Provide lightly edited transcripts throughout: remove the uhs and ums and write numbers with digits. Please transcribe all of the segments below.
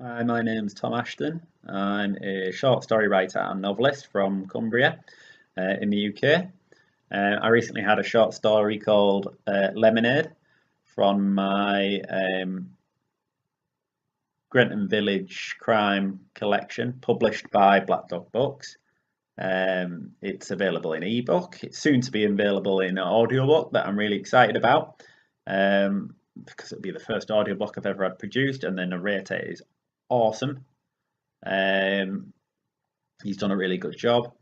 Hi, my name's Tom Ashton. I'm a short story writer and novelist from Cumbria in the UK. I recently had a short story called Lemonade from my Grenton Village Crime Collection published by Blkdog Books. It's available in ebook. It's soon to be available in audiobook that I'm really excited about because it'll be the first audiobook I've ever had produced, and the narrator is awesome. He's done a really good job.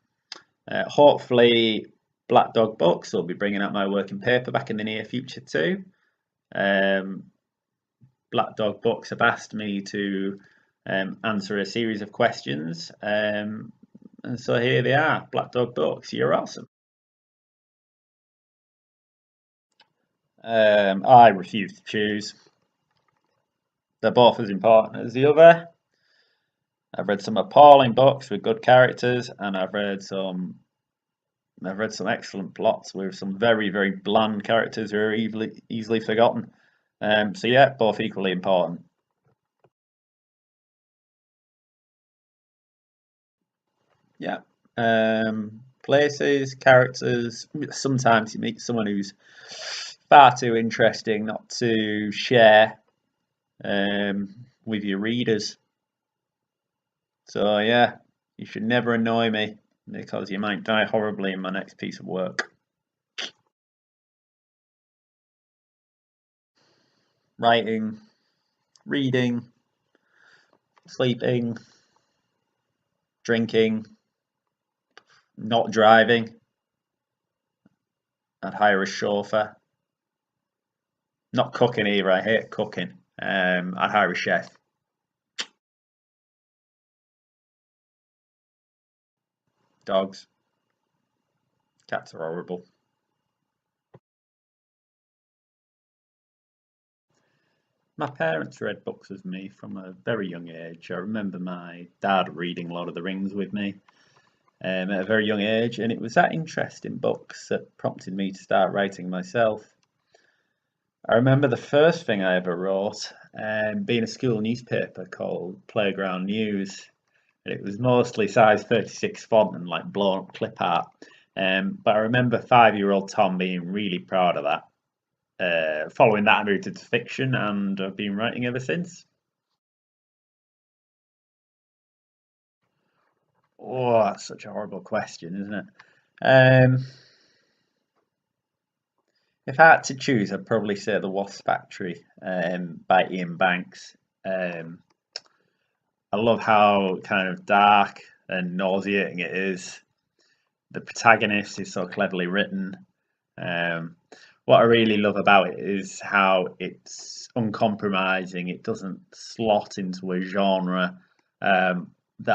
Hopefully, Blkdog Books will be bringing out my work in paperback in the near future too. Blkdog Books have asked me to answer a series of questions, and so here they are. Blkdog Books, you're awesome. I refuse to choose. They're both as important as the other. I've read some appalling books with good characters, and I've read some excellent plots with some very, very bland characters who are easily forgotten. So yeah, both equally important. Yeah. Places, characters. Sometimes you meet someone who's far too interesting not to share with your readers. So yeah, you should never annoy me because you might die horribly in my next piece of work. Writing, reading, sleeping, drinking, not driving. I'd hire a chauffeur. Not cooking either. I hate cooking. I'd hire a chef. Dogs. Cats are horrible. My parents read books with me from a very young age. I remember my dad reading Lord of the Rings with me at a very young age, and it was that interest in books that prompted me to start writing myself. I remember the first thing I ever wrote being a school newspaper called Playground News. And it was mostly size 36 font and like blown up clip art. But I remember 5-year-old Tom being really proud of that. Following that, I moved into fiction and I've been writing ever since. Oh, that's such a horrible question, isn't it? If I had to choose, I'd probably say The Wasp Factory by Ian Banks. I love how kind of dark and nauseating it is. The protagonist is so cleverly written. Um, what I really love about it is how it's uncompromising. It doesn't slot into a genre that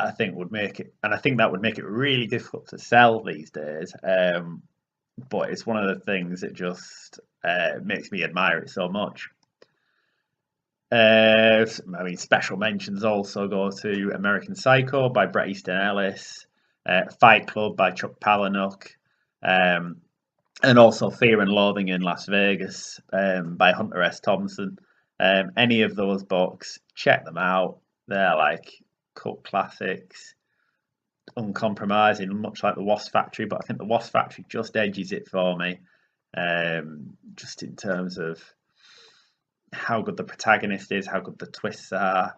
I think would make it, and I think that would make it really difficult to sell these days. But it's one of the things that just makes me admire it so much. I mean, special mentions also go to American Psycho by Bret Easton Ellis, Fight Club by Chuck Palahniuk, um, and also Fear and Loathing in Las Vegas by Hunter S. Thompson. Any of those books, check them out. They're like cult classics, uncompromising, much like The Wasp Factory, but I think The Wasp Factory just edges it for me, just in terms of how good the protagonist is, how good the twists are.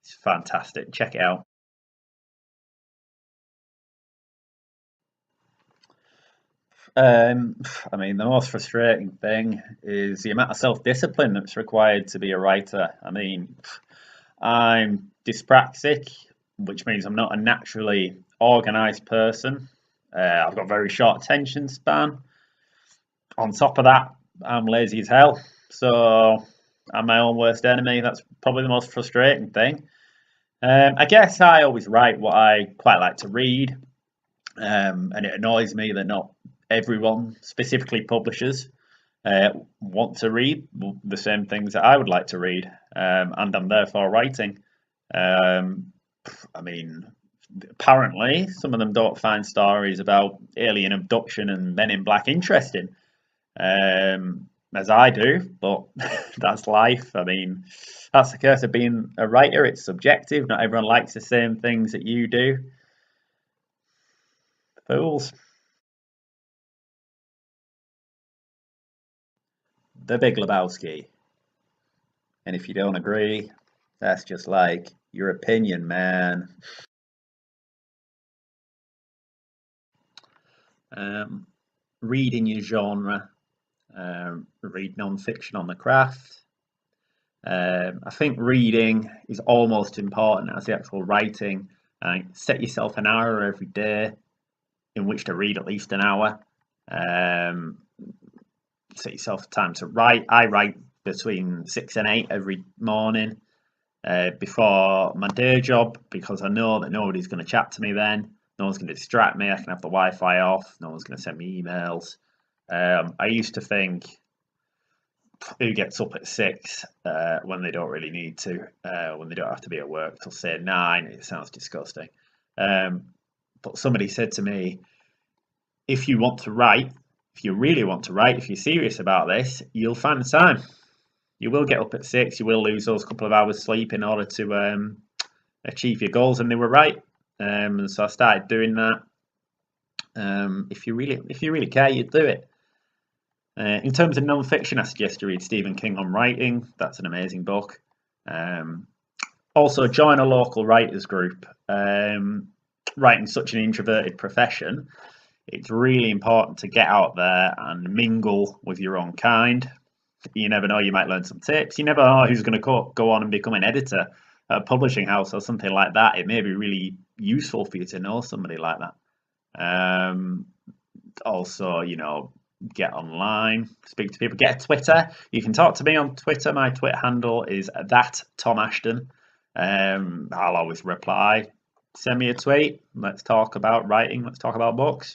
It's fantastic. Check it out. Um, I mean, the most frustrating thing is the amount of self-discipline that's required to be a writer. I mean, I'm dyspraxic, which means I'm not a naturally organized person. I've got very short attention span. On top of that, I'm lazy as hell. So I'm my own worst enemy. That's probably the most frustrating thing. I guess I always write what I quite like to read, and it annoys me that not everyone, specifically publishers, want to read the same things that I would like to read, and I'm therefore writing. Um, I mean, apparently, some of them don't find stories about alien abduction and Men in Black interesting, as I do, but that's life. I mean, That's the curse of being a writer. It's subjective. Not everyone likes the same things that you do. Fools. The Big Lebowski. And if you don't agree, that's just like your opinion, man. Um, Reading your genre. Read non-fiction on the craft. I think reading is almost important as the actual writing. Set yourself an hour every day in which to read at least an hour. Um, Set yourself time to write. I write between 6 and 8 every morning before my day job because I know that nobody's going to chat to me then. No one's going to distract me. I can have the Wi-Fi off. No one's going to send me emails. I used to think, who gets up at 6 when they don't really need to, when they don't have to be at work till say 9? It sounds disgusting. But somebody said to me, if you want to write, if you really want to write, if you're serious about this, you'll find the time. You will get up at 6. You will lose those couple of hours sleep in order to achieve your goals. And they were right. And so I started doing that. If you really care, you'd do it. In terms of non-fiction, I suggest you read Stephen King on writing. That's an amazing book. Also, join a local writers group. Writing such an introverted profession, it's really important to get out there and mingle with your own kind. You never know, you might learn some tips. You never know who's going to go on and become an editor at a publishing house or something like that. It may be really useful for you to know somebody like that. Also, get online, speak to people, get a Twitter. You can talk to me on Twitter. My Twitter handle is @TomAshton. I'll always reply. Send me a tweet. Let's talk about writing. Let's talk about books.